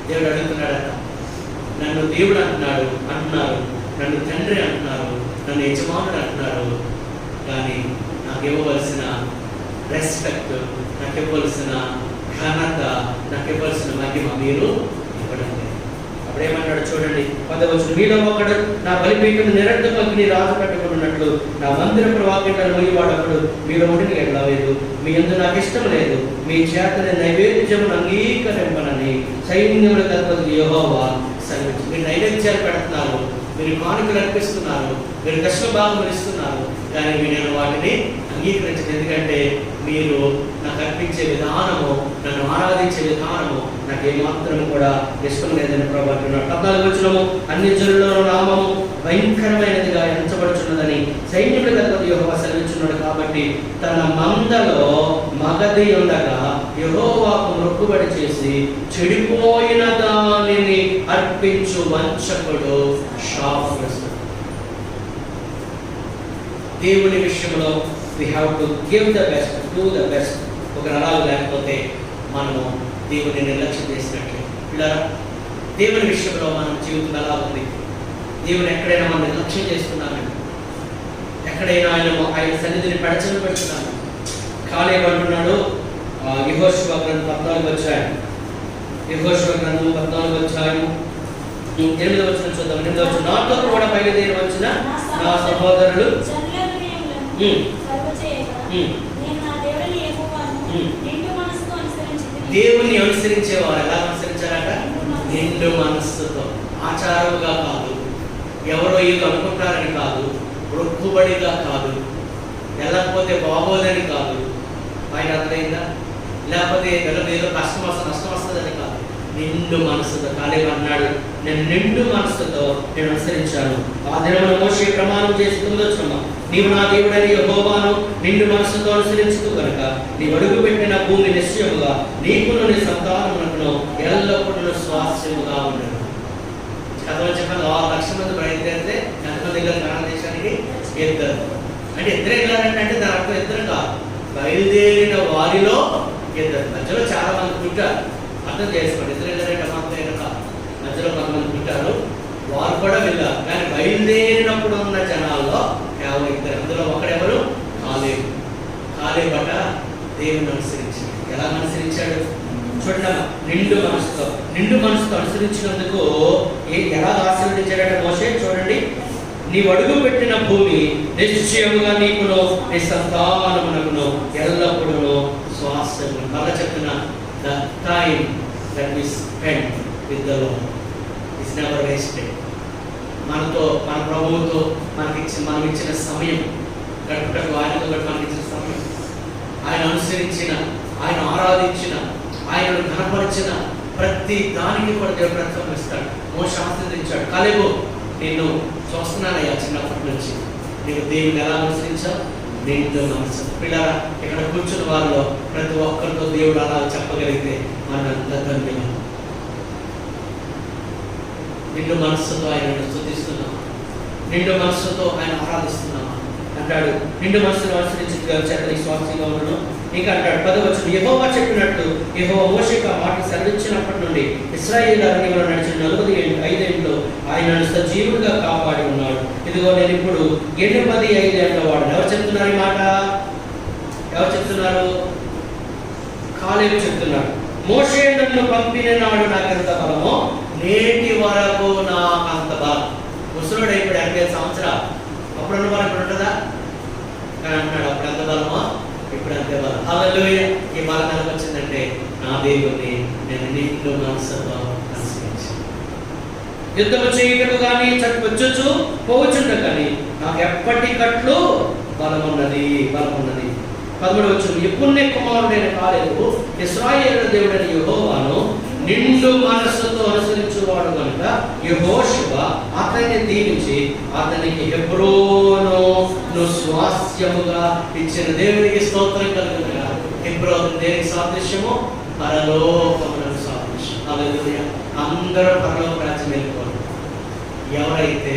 Speaker 1: దేవుడు అడుగుతున్నాడట. నన్ను దేవుడు అంటున్నారు, నన్ను తండ్రి అంటున్నారు, నన్ను యజమానుడు అంటున్నారు, కానీ నాకు ఇవ్వవలసిన రెస్పెక్ట్, నాకు ఇవ్వవలసిన ఘనత, నాకు ఇవ్వవలసిన మహిమ మీరు ఇవ్వడం లేదు. అప్పుడేమన్నాడు చూడండి, 10వ వచనం, మీలో ఒకడు నా బలిపీఠం నిరంతరం అగ్ని రాజు కట్టుకున్నట్లు నా మందిరపు వాకిట్లను మూయవాడప్పుడు మీరు ఒకటిని ఎడలలేదు. మీ యందు నాకు ఇష్టం లేదు, మీ చేతని నైవేద్యమును అంగీకరింపనని సైన్యముల అధిపతి యెహోవా సెలవిచ్చాడు. మీరు నైవేద్యాలు పెడుతున్నారు, మీరు కానుకలు అర్పిస్తున్నారు, మీరు దశమభాగములు ఇస్తున్నారు, కానీ నేను వాటిని అంగీకరించదు. ఎందుకంటే మీరు నాకు అర్పించే విధానము, నన్ను ఆరాధించే విధానము నాకు ఏమాత్రం కూడా ఇష్టం లేదని ప్రభు అంటున్నాడు. 14వ వచనము, అన్ని జనులలో నామము భయంకరమైనదిగా ఎంచబడుచున్నదని సైన్యముల అధిపతి యెహోవా సెలవిచ్చున్నాడు. కాబట్టి తన మందలో మగది ఉండగా యెహోవాకు మొక్కుబడి చేసి చెడిపోయిన దానిని అర్పించు వంచకుడు శాపగ్రస్తుడు. దేవుని విషయంలో we have to give the best, do the best. ఒక నరాలు లేకపోతే మనము దేవుని నిర్లక్ష్యం చేసినట్లే. పిల్లరా, దేవుని విషయంలో మనం జీవితం ఎలా ఉంది? దేవుని ఎక్కడైనా మనం నిర్లక్ష్యం చేస్తున్నామండి, ఎక్కడైనా ఆయన సన్నిధిని పెడచలు పెడుతున్నాము. కాలేబు అంటున్నాడు, యెహోషువ గ్రంథం 14వ అధ్యాయం, యెహోషువ గ్రంథం 14వ అధ్యాయం 8వ వచనం చూద్దాం. 8వ వచనం, నాతో కూడా బయలుదేరి వచ్చిన నా సహోదరులు దేవుణ్ణి అనుసరించేవారు ఎలా అనుసరించారట? నిండు మనస్సుతో, ఆచారముగా కాదు, ఎవరో ఏదో అనుకుంటారని కాదు, రొక్కుబడిగా కాదు, వెళ్ళకపోతే బాగోదని కాదు, ఆయన అర్థమైందా? లేకపోతే ఏదో నష్టం వస్తుందని కాదు, నిండు మనస్సుతో. కాలేబు అన్నాడు, నేను నిండు మనస్సుతో నేను అనుసరించాను. ఆ దినమున మోషే ప్రమాణం చేసి 9వ వచనం, నీవు నా దేవుడని యెహోవాను నిండు మనస్సుతో అనుసరించుతూ కనుక నీ అడుగు పెట్టిన భూమి నిశ్చయముగా నీకును నీ సంతానమునకును ఎల్లప్పుడూ స్వాస్థ్యముగా ఉండదు. కథలో చెప్పాను, 6 లక్షల మంది బయలుదేరితే ఎంతమంది దగ్గర కనాన దేశానికి? 2. అంటే ఇద్దరు వెళ్ళారంటే దాని అర్థం ఇద్దరు కాదు, బయలుదేరిన వారిలో 2. మధ్యలో చాలా మంది పుట్టారు, అర్థం చేసుకోండి. ఇద్దరు వెళ్ళారంటే మాత్రమే కాదు, మధ్యలో కొంతమంది పుట్టారు, వారు కూడా వెళ్ళారు. కానీ బయలుదేరినప్పుడు ఉన్న జనాల్లో 52. అందులో ఒకడెవరు? కాలేబు. కాలేబట దేవుని అనుసరించాడు. ఎలా అనుసరించాడు చూడండి, నిండు మనసుతో అనుసరించినందుకు ఎలా ఆశీర్వదించాడట మోషే. చూడండి, నీవు అడుగు పెట్టిన భూమి నిశ్చయముగా నీకును నీ సంతానమునకును ఎల్లప్పుడూ స్వాస్థ్యము. మళ్ళా చెప్తున్నా, the time that we spend with the lord is never wasted. మనతో, మన ప్రభువుతో మనం ఇచ్చిన సమయం గడుపుటకు, ఆయనతో మనకి ఇచ్చిన సమయం, ఆయన అనుసరించిన, ఆయన ఆరాధించిన, ఆయనను ఘనపరిచిన ప్రతి దానికి కూడా దేవుడు ప్రతిఫలం ఇస్తాడు. మోషే ఆశీర్వదించాడు, కాలేబు నిన్ను చూస్తున్నానయ్యా చిన్నప్పటి నుంచి, నీవు దేవుని ఎలా అనుసరించావు, నిండు మనసు. పిల్లరా, ఇక్కడ కూర్చున్న వారిలో ప్రతి ఒక్కరితో దేవుడు అలా చెప్పగలిగితే మనంత ధన్యం. నిండు మనస్సుతో ఆయనను స్తుతిస్తున్నాం, నిండు మనస్సుతో ఆయన ఆరాధిస్తున్నాం అంటాడు. నిండు మనస్సును అనుసరించి స్వాస్థ్యంగా ఉండడం. ఇంకా అంటాడు 10వ వచనం, యెహోవా చెప్పినట్టు యెహోవా మోషేకు ఆ మాట సెలవిచ్చినప్పటి నుండి ఇశ్రాయేలు అరణ్యంలో నడిచిన 45 ఏళ్ళు ఆయనను సజీవుడిగా కాపాడి ఉన్నాడు. ఇదిగో నేను ఇప్పుడు 85 ఏళ్ల వాడు. ఎవరు చెప్తున్నారు ఈ మాట? ఎవరు చెప్తున్నారు? కాలేబు చెప్తున్నాడు. మోషే నన్ను పంపిన నాడు నాకెంత బలమో నేటి వరకు నాకంత బలం. ముసలుడు ఇప్పుడు 80 సంవత్సరాలు, అప్పుడున్న బలం ఇప్పుడు ఉంటుందా? కానీ అంటున్నాడు, అప్పుడు ఎంత బలమో ఇప్పుడు అంతే బలం. హల్లెలూయా. ఈ బలం నాకు వచ్చిందంటే నా దేవుని నేను నిండు మనసుతో అనుసరించాను. యుద్ధము చేయటకు కానీ వచ్చుచు పోవచ్చుంట కానీ నాకు ఎప్పటికట్లు బలమున్నది. 11వ వచనం, యెఫున్నె కుమారుడైన కాలేబు ఇశ్రాయేలు దేవుడైన యెహోవాను నిండు మనస్సుతో అనుసరించువాడు కనుక యెహోషువ అతన్ని దీవించి అతనికి హెబ్రోను స్వాస్థ్యముగా ఇచ్చిన. దేవునికి స్తోత్రం కలుగునుగా. హెబ్రోను దేనికి సాదృశ్యము? పరలోకమునకు సాదృశ్యం. హల్లెలూయా. అందరూ పరలోక రాజ్యం వెళ్ళిపోరు. ఎవరైతే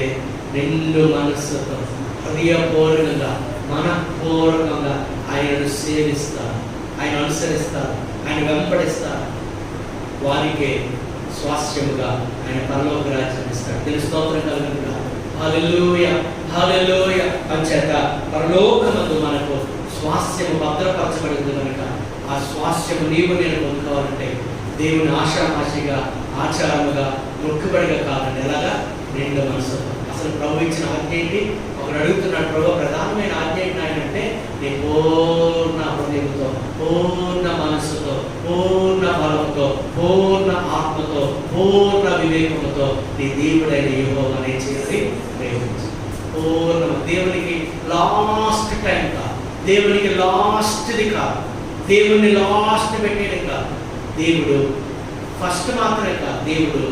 Speaker 1: నిండు మనస్సుతో హృదయపూర్వకంగా మనఃపూర్వకంగా ఆయనను సేవిస్తారు, ఆయన అనుసరిస్తారు, ఆయన వెంబడిస్తారు, వారికే స్వాస్థ్యముగా ఆయన పరలోక రాజ్యం ఇస్తాడు. దీని స్తోత్రం కలుగునుగా. హల్లెలూయా, హల్లెలూయా. అంచేత పరలోకమందు మనకు స్వాస్థ్యము భద్రపరచబడింది కనుక ఆ స్వాస్థ్యము నీవు నేను పొందుకోవాలంటే దేవుని ఆశామాషిగా, ఆచారముగా, మొక్కుబడిగా కాదండి. ఎలాగా? నిండు మనసుతో. అసలు ప్రభు ఇచ్చిన ఆజ్ఞ ఏంటి? ఒకరు అడుగుతున్నాడు, ప్రభు ప్రధానమైన ఆజ్ఞ ఏంటంటే నీ పూర్ణ హృదయంతో, పూర్ణ మనస్సుతో, పూర్ణ బలంతో, పూర్ణ ఆత్మతో, పూర్ణ వివేకముతో నీ దేవుడైన యెహోవాను ఏం చేయాలి? ప్రేమించు. పూర్ణ దేవునికి లాస్ట్ టైం కాదు, దేవునికి లాస్ట్ది కాదు, దేవుడిని లాస్ట్ పెట్టేది కాదు. దేవుడు ఫస్ట్ మాత్రమే కాదు, దేవుడు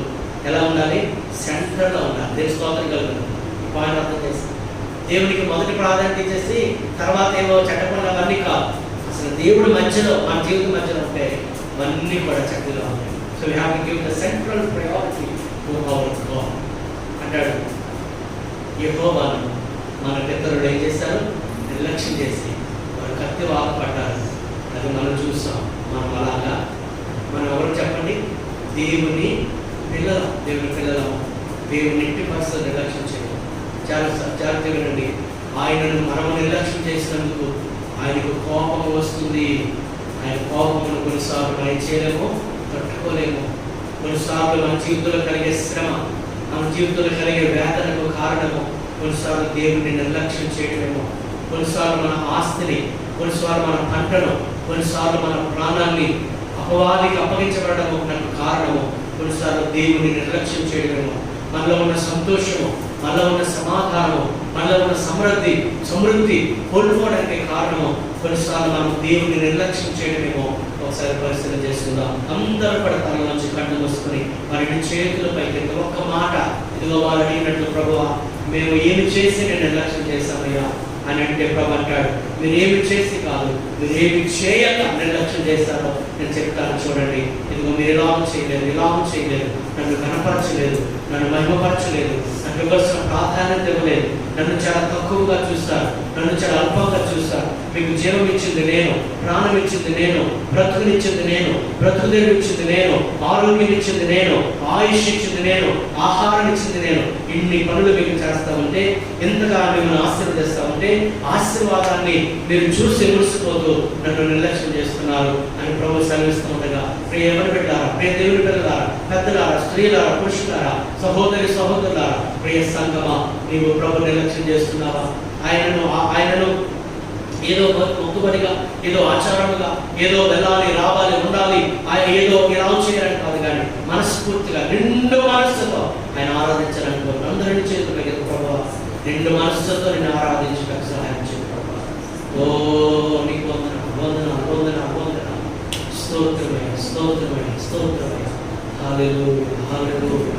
Speaker 1: ఎలా ఉండాలి? సెంటర్లో ఉండాలి. దేవుని స్తోత్రం కలుగుతుంది. పాయింట్ అర్థం చేస్తాం. దేవునికి మొదటి ప్రాధాన్యత ఇచ్చేసి తర్వాత ఏవో చట్టపనులు అవన్నీ కాదు. అసలు దేవుడు మధ్యలో, మన జీవితం మధ్యలో ఉంటే అవన్నీ కూడా చక్కగా ఉంటాయి. So we have to give the central priority to our God అంటాడు. యెహోవాను మన పెద్దలు ఏం చేశారు? నిర్లక్ష్యం చేసి వారు కత్తి వాకు పడ్డారు. అది మనం చూస్తాం. మనం అలాగా మనం ఎవరు చెప్పండి? దేవుని పిల్లలు, దేవుని పిల్లలు, దేవుని ఇంటి పరిస్థితి నిర్లక్ష్యం చేయడం. చాలా జాగ్రత్తగా వినండి. ఆయనను మనము నిర్లక్ష్యం చేసినందుకు ఆయనకు కోపం వస్తుంది. ఆయన కోపమును కొన్నిసార్లు మనం చేయలేము, తట్టుకోలేము. కొన్నిసార్లు మన జీవితంలో కలిగే శ్రమ, మన జీవితంలో కలిగే వేదనకు కారణము కొన్నిసార్లు దేవుడిని నిర్లక్ష్యం చేయడమేమో. కొన్నిసార్లు మన ఆస్తిని, కొన్నిసార్లు మన పంటను, కొన్నిసార్లు మన ప్రాణాన్ని అపవాదికి అప్పగించబడము నాకు కారణము కొన్నిసార్లు దేవుని నిర్లక్ష్యం చేయడమేమో. మనలో ఉన్న సంతోషము, మనలో ఉన్న సమాధానము, మనలో ఉన్న సమృద్ధి కోల్పోవడానికి కారణము కొన్నిసార్లు మనం దేవుని నిర్లక్ష్యం చేయడమేమో. ఒకసారి పరిశీలన చేసుకుందాం. అందరూ కూడా తన నుంచి కళ్ళు మూసుకొని వారి చేతుల పైకి ఒక్క మాట, ఇదిగో వారు అడిగినట్లు, ప్రభువా మేము ఏమి చేసి నేను నిర్లక్ష్యం చేశామయ్యా అని అంటే ప్రభు అంటాడు, మీరు ఏమి చేసి కాదు, మీరు ఏమి చేయక నిర్లక్ష్యం చేస్తారో నేను చెప్తాను. చూడండి, ఇది ఇదిగో మీరు ఇలా చేయలేదు, ఇలా చేయలేదు, నన్ను కనపరచలేదు, నన్ను మహిమపరచలేదు, నాకు ఇవ్వాల్సిన ప్రాధాన్యత ఇవ్వలేదు, నన్ను చాలా తక్కువగా చూస్తారు, నన్ను చాలా అల్పంగా చూస్తారు. మీకు జీవం ఇచ్చింది నేను, ప్రాణం ఇచ్చింది నేను, బ్రతుకునిచ్చింది నేను, బ్రతుకుదేవి ఇచ్చింది నేను, ఆరోగ్యం ఇచ్చింది నేను, ఆయుష్ ఇచ్చింది నేను, ఆహారం ఇచ్చింది నేను. ఇన్ని పనులు మీకు చేస్తామంటే, ఎంతగా మిమ్మల్ని ఆశీర్వదిస్తామంటే, ఆశీర్వాదాన్ని మీరు చూసి మురిసిపోతూ నన్ను నిర్లక్ష్యం చేస్తున్నారు అని ప్రభు సెలవిస్తూ ఉండగా, ప్రియ ఎవరి బిడ్డారా, ప్రియ దేవుని పిల్లలారా, పెద్దలారా, స్త్రీలారా, పురుషులారా, సహోదరి సహోదరులారా, ప్రియ సంగమా, నీవు ప్రభు నిర్లక్ష్యం చేస్తున్నావా? ఆయనను ఏదో మొక్కుబడిగా, ఏదో ఆచారముగా, ఏదో వెళ్ళాలి, రావాలి, ఉండాలి, ఆయన ఏదో ఇలా చేయాలని కాదు, కానీ మనస్ఫూర్తిగా నిండు మనస్సుతో ఆయన ఆరాధించాలని కోరుకు అందరినీ చేతులకి ప్రభావ, నిండు మనస్సుతో నేను ఆరాధించడానికి సహాయం చేయ ప్రభావ. ఓ నీకు వందన వందన వందన వందన, స్తోత్రమయ్య స్తోత్రమయ్య స్తోత్రమయ్య. హల్లెలూయా హల్లెలూయా.